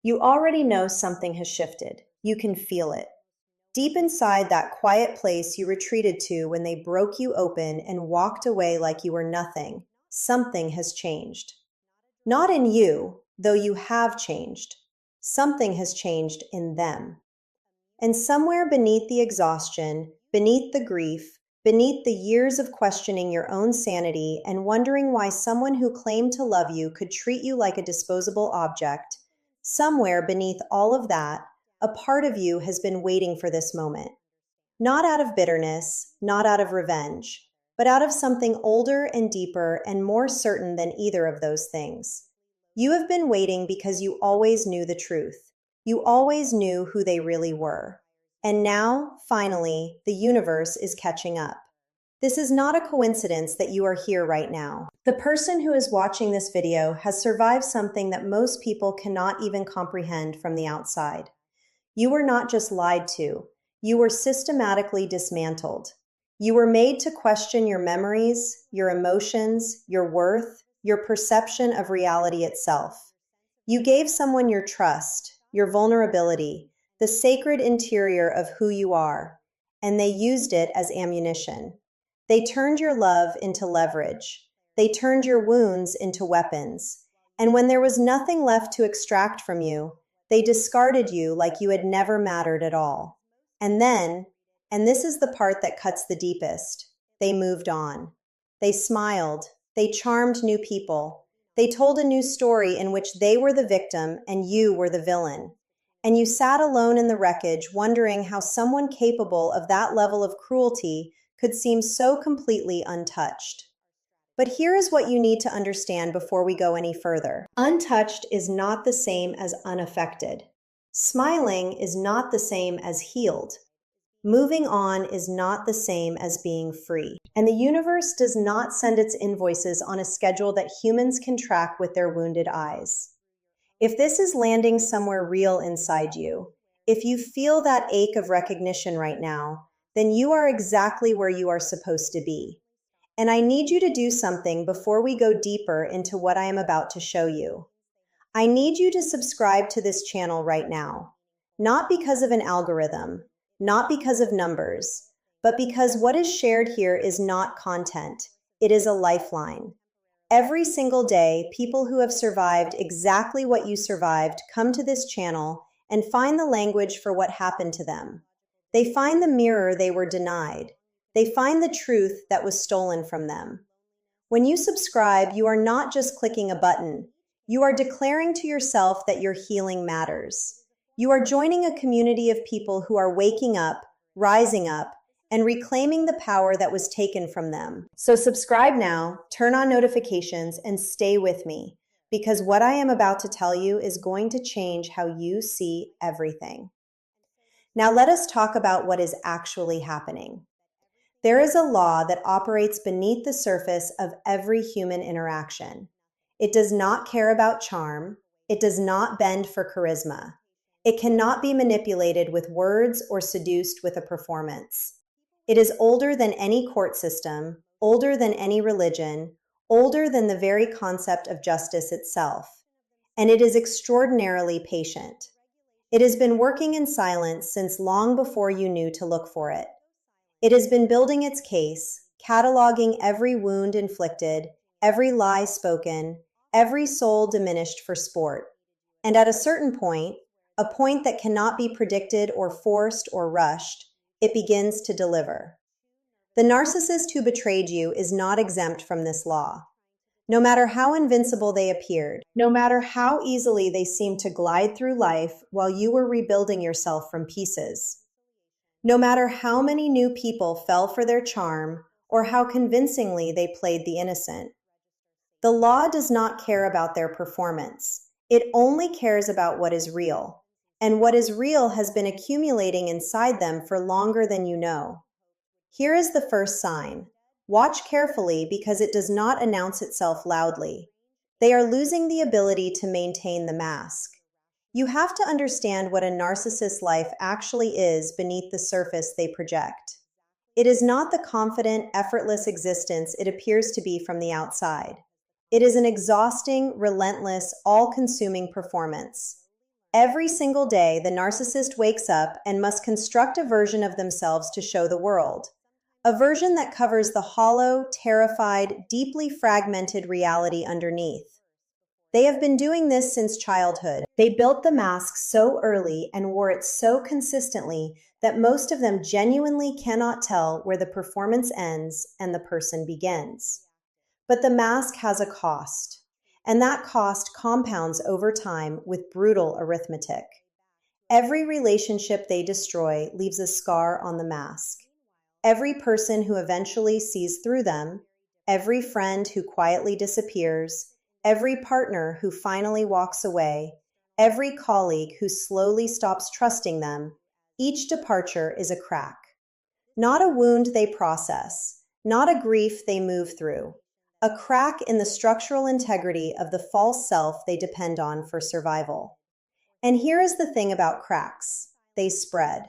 You already know something has shifted. You can feel it. Deep inside that quiet place you retreated to when they broke you open and walked away like you were nothing, something has changed. Not in you, though you have changed. Something has changed in them. And somewhere beneath the exhaustion, beneath the grief, beneath the years of questioning your own sanity and wondering why someone who claimed to love you could treat you like a disposable object, somewhere beneath all of that, a part of you has been waiting for this moment. Not out of bitterness, not out of revenge, but out of something older and deeper and more certain than either of those things. You have been waiting because you always knew the truth. You always knew who they really were. And now, finally, the universe is catching up. This is not a coincidence that you are here right now. The person who is watching this video has survived something that most people cannot even comprehend from the outside. You were not just lied to, you were systematically dismantled. You were made to question your memories, your emotions, your worth, your perception of reality itself. You gave someone your trust, your vulnerability, the sacred interior of who you are, and they used it as ammunition. They turned your love into leverage. They turned your wounds into weapons. And when there was nothing left to extract from you, they discarded you like you had never mattered at all. And then, and this is the part that cuts the deepest, they moved on. They smiled. They charmed new people. They told a new story in which they were the victim and you were the villain. And you sat alone in the wreckage wondering how someone capable of that level of cruelty could seem so completely untouched. But here is what you need to understand before we go any further. Untouched is not the same as unaffected. Smiling is not the same as healed. Moving on is not the same as being free. And the universe does not send its invoices on a schedule that humans can track with their wounded eyes. If this is landing somewhere real inside you, if you feel that ache of recognition right now, then you are exactly where you are supposed to be. And I need you to do something before we go deeper into what I am about to show you. I need you to subscribe to this channel right now, not because of an algorithm, not because of numbers, but because what is shared here is not content. It is a lifeline. Every single day, people who have survived exactly what you survived come to this channel and find the language for what happened to them. They find the mirror they were denied. They find the truth that was stolen from them. When you subscribe, you are not just clicking a button. You are declaring to yourself that your healing matters. You are joining a community of people who are waking up, rising up, and reclaiming the power that was taken from them. So subscribe now, turn on notifications, and stay with me, because what I am about to tell you is going to change how you see everything. Now let us talk about what is actually happening. There is a law that operates beneath the surface of every human interaction. It does not care about charm. It does not bend for charisma. It cannot be manipulated with words or seduced with a performance. It is older than any court system, older than any religion, older than the very concept of justice itself. And it is extraordinarily patient. It has been working in silence since long before you knew to look for it. It has been building its case, cataloging every wound inflicted, every lie spoken, every soul diminished for sport. And at a certain point, a point that cannot be predicted or forced or rushed, it begins to deliver. The narcissist who betrayed you is not exempt from this law. No matter how invincible they appeared, no matter how easily they seemed to glide through life while you were rebuilding yourself from pieces, no matter how many new people fell for their charm or how convincingly they played the innocent, the law does not care about their performance. It only cares about what is real. And what is real has been accumulating inside them for longer than you know. Here is the first sign. Watch carefully because it does not announce itself loudly. They are losing the ability to maintain the mask. You have to understand what a narcissist's life actually is beneath the surface they project. It is not the confident, effortless existence it appears to be from the outside. It is an exhausting, relentless, all-consuming performance. Every single day, the narcissist wakes up and must construct a version of themselves to show the world. A version that covers the hollow, terrified, deeply fragmented reality underneath. They have been doing this since childhood. They built the mask so early and wore it so consistently that most of them genuinely cannot tell where the performance ends and the person begins. But the mask has a cost, and that cost compounds over time with brutal arithmetic. Every relationship they destroy leaves a scar on the mask. Every person who eventually sees through them, every friend who quietly disappears, every partner who finally walks away, every colleague who slowly stops trusting them, each departure is a crack. Not a wound they process, not a grief they move through, a crack in the structural integrity of the false self they depend on for survival. And here is the thing about cracks: they spread.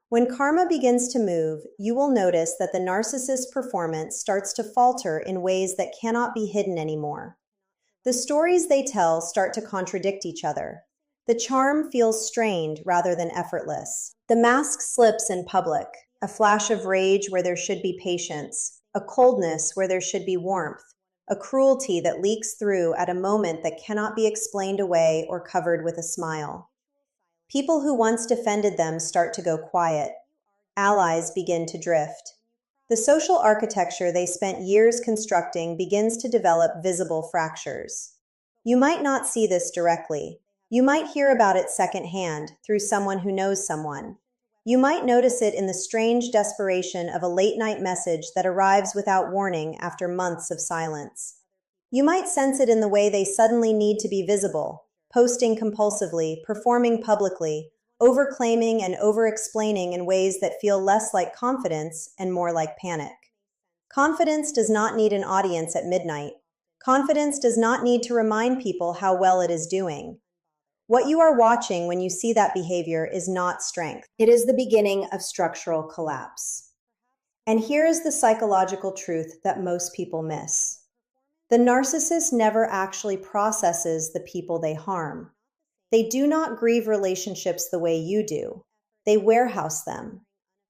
When karma begins to move, you will notice that the narcissist's performance starts to falter in ways that cannot be hidden anymore. The stories they tell start to contradict each other. The charm feels strained rather than effortless. The mask slips in public, a flash of rage where there should be patience, a coldness where there should be warmth, a cruelty that leaks through at a moment that cannot be explained away or covered with a smile. People who once defended them start to go quiet. Allies begin to drift. The social architecture they spent years constructing begins to develop visible fractures. You might not see this directly. You might hear about it secondhand through someone who knows someone. You might notice it in the strange desperation of a late-night message that arrives without warning after months of silence. You might sense it in the way they suddenly need to be visible, posting compulsively, performing publicly, overclaiming and over-explaining in ways that feel less like confidence and more like panic. Confidence does not need an audience at midnight. Confidence does not need to remind people how well it is doing. What you are watching when you see that behavior is not strength. It is the beginning of structural collapse. And here is the psychological truth that most people miss. The narcissist never actually processes the people they harm. They do not grieve relationships the way you do. They warehouse them.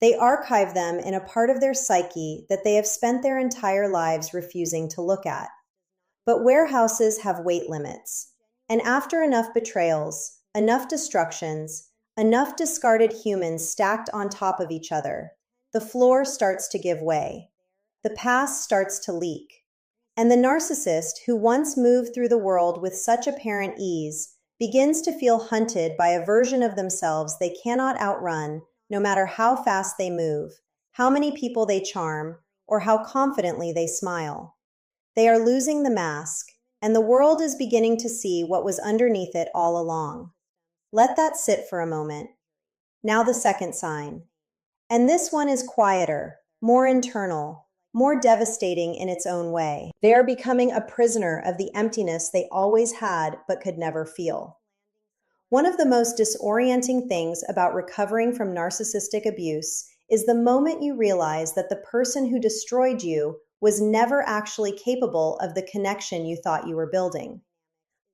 They archive them in a part of their psyche that they have spent their entire lives refusing to look at. But warehouses have weight limits. And after enough betrayals, enough destructions, enough discarded humans stacked on top of each other, the floor starts to give way. The past starts to leak. And the narcissist, who once moved through the world with such apparent ease, begins to feel hunted by a version of themselves they cannot outrun, no matter how fast they move, how many people they charm, or how confidently they smile. They are losing the mask, and the world is beginning to see what was underneath it all along. Let that sit for a moment. Now the second sign. And this one is quieter, more internal, more devastating in its own way. They are becoming a prisoner of the emptiness they always had but could never feel. One of the most disorienting things about recovering from narcissistic abuse is the moment you realize that the person who destroyed you was never actually capable of the connection you thought you were building.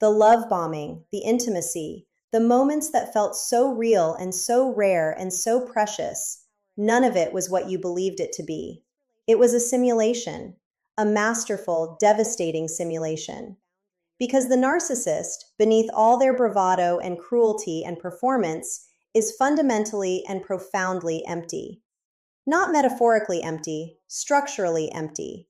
The love bombing, the intimacy, the moments that felt so real and so rare and so precious, none of it was what you believed it to be. It was a simulation, a masterful, devastating simulation. Because the narcissist, beneath all their bravado and cruelty and performance, is fundamentally and profoundly empty. Not metaphorically empty, structurally empty.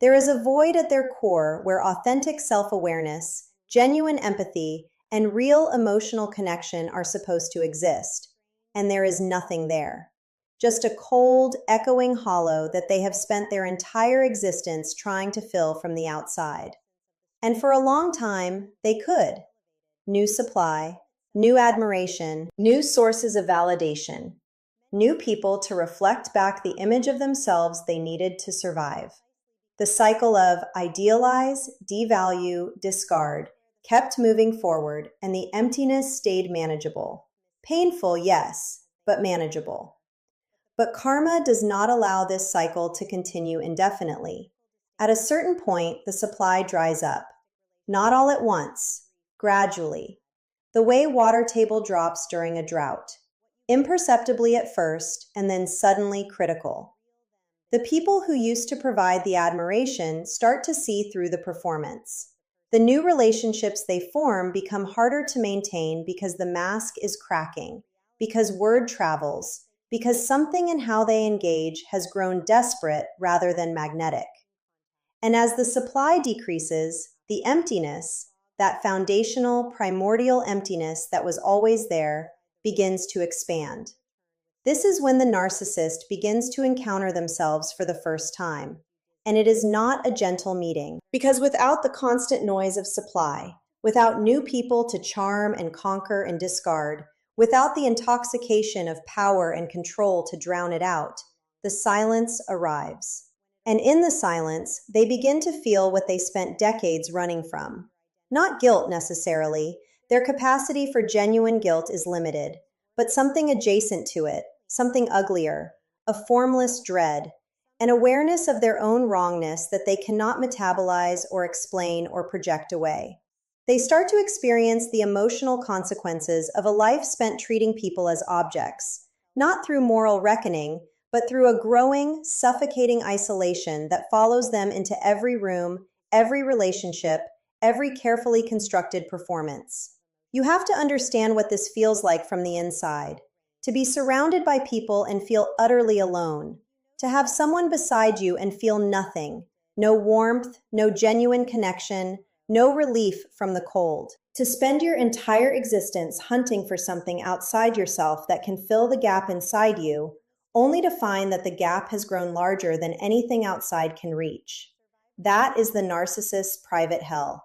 There is a void at their core where authentic self-awareness, genuine empathy, and real emotional connection are supposed to exist, and there is nothing there. Just a cold, echoing hollow that they have spent their entire existence trying to fill from the outside. And for a long time, they could. New supply, new admiration, new sources of validation, new people to reflect back the image of themselves they needed to survive. The cycle of idealize, devalue, discard kept moving forward, and the emptiness stayed manageable. Painful, yes, but manageable. But karma does not allow this cycle to continue indefinitely. At a certain point, the supply dries up. Not all at once, gradually. the way water table drops during a drought, imperceptibly at first and then suddenly critical. The people who used to provide the admiration start to see through the performance. The new relationships they form become harder to maintain because the mask is cracking, because word travels, because something in how they engage has grown desperate rather than magnetic. And as the supply decreases, the emptiness, that foundational, primordial emptiness that was always there, begins to expand. This is when the narcissist begins to encounter themselves for the first time. And it is not a gentle meeting, because without the constant noise of supply, without new people to charm and conquer and discard, without the intoxication of power and control to drown it out, the silence arrives. And in the silence, they begin to feel what they spent decades running from. Not guilt necessarily. Their capacity for genuine guilt is limited, but something adjacent to it, something uglier, a formless dread, an awareness of their own wrongness that they cannot metabolize or explain or project away. They start to experience the emotional consequences of a life spent treating people as objects, not through moral reckoning, but through a growing, suffocating isolation that follows them into every room, every relationship, every carefully constructed performance. You have to understand what this feels like from the inside. To be surrounded by people and feel utterly alone. To have someone beside you and feel nothing. No warmth, no genuine connection, no relief from the cold. To spend your entire existence hunting for something outside yourself that can fill the gap inside you, only to find that the gap has grown larger than anything outside can reach. That is the narcissist's private hell.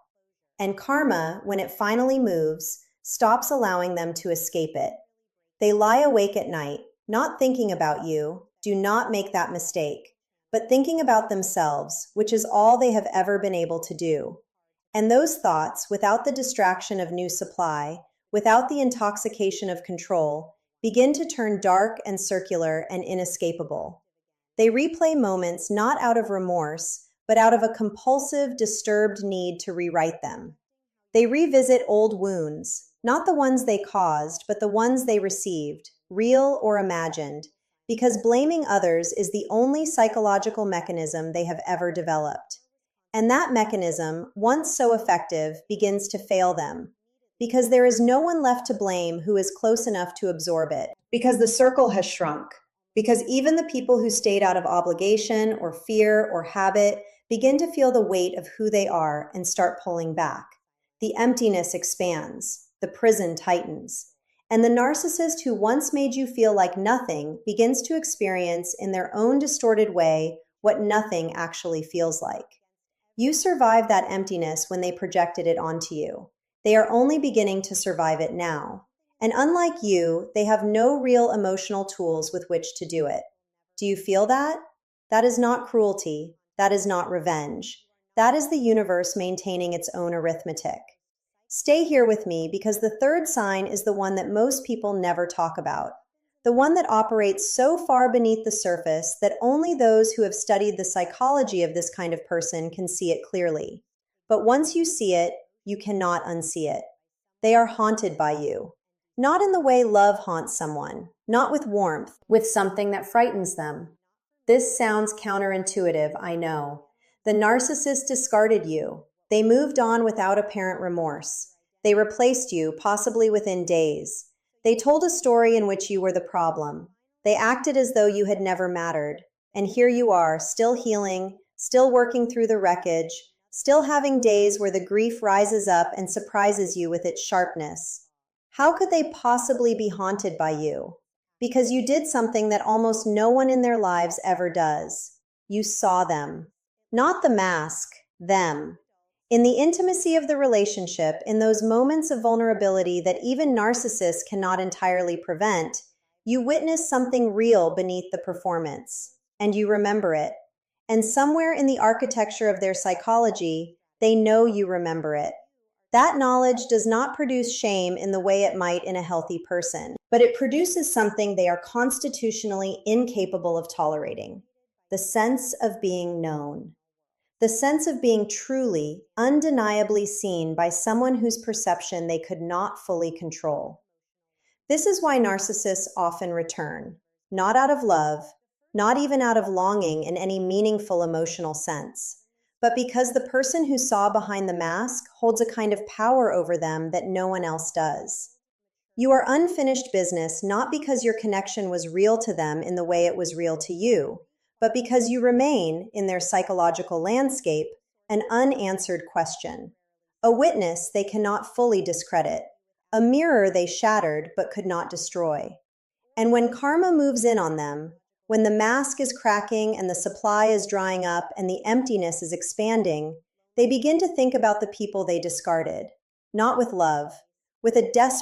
And karma, when it finally moves, stops allowing them to escape it. They lie awake at night, not thinking about you, do not make that mistake, but thinking about themselves, which is all they have ever been able to do. And those thoughts, without the distraction of new supply, without the intoxication of control, begin to turn dark and circular and inescapable. They replay moments not out of remorse, but out of a compulsive, disturbed need to rewrite them. They revisit old wounds, not the ones they caused, but the ones they received, real or imagined, because blaming others is the only psychological mechanism they have ever developed. And that mechanism, once so effective, begins to fail them, because there is no one left to blame who is close enough to absorb it, because the circle has shrunk, because even the people who stayed out of obligation or fear or habit begin to feel the weight of who they are and start pulling back. The emptiness expands, the prison tightens, and the narcissist who once made you feel like nothing begins to experience in their own distorted way what nothing actually feels like. You survived that emptiness when they projected it onto you. They are only beginning to survive it now. And unlike you, they have no real emotional tools with which to do it. Do you feel that? That is not cruelty. That is not revenge. That is the universe maintaining its own arithmetic. Stay here with me because the third sign is the one that most people never talk about. The one that operates so far beneath the surface that only those who have studied the psychology of this kind of person can see it clearly. But once you see it, you cannot unsee it. They are haunted by you. Not in the way love haunts someone, not with warmth, with something that frightens them. This sounds counterintuitive, I know. The narcissist discarded you. They moved on without apparent remorse. They replaced you, possibly within days. They told a story in which you were the problem. They acted as though you had never mattered. And here you are, still healing, still working through the wreckage, still having days where the grief rises up and surprises you with its sharpness. How could they possibly be haunted by you? Because you did something that almost no one in their lives ever does. You saw them. Not the mask, them. In the intimacy of the relationship, in those moments of vulnerability that even narcissists cannot entirely prevent, you witness something real beneath the performance, and you remember it. And somewhere in the architecture of their psychology, they know you remember it. That knowledge does not produce shame in the way it might in a healthy person, but it produces something they are constitutionally incapable of tolerating: the sense of being known. The sense of being truly, undeniably seen by someone whose perception they could not fully control. This is why narcissists often return, not out of love, not even out of longing in any meaningful emotional sense, but because the person who saw behind the mask holds a kind of power over them that no one else does. You are unfinished business not because your connection was real to them in the way it was real to you, but because you remain, in their psychological landscape, an unanswered question, a witness they cannot fully discredit, a mirror they shattered but could not destroy. And when karma moves in on them, when the mask is cracking and the supply is drying up and the emptiness is expanding, they begin to think about the people they discarded, not with love, with a desperate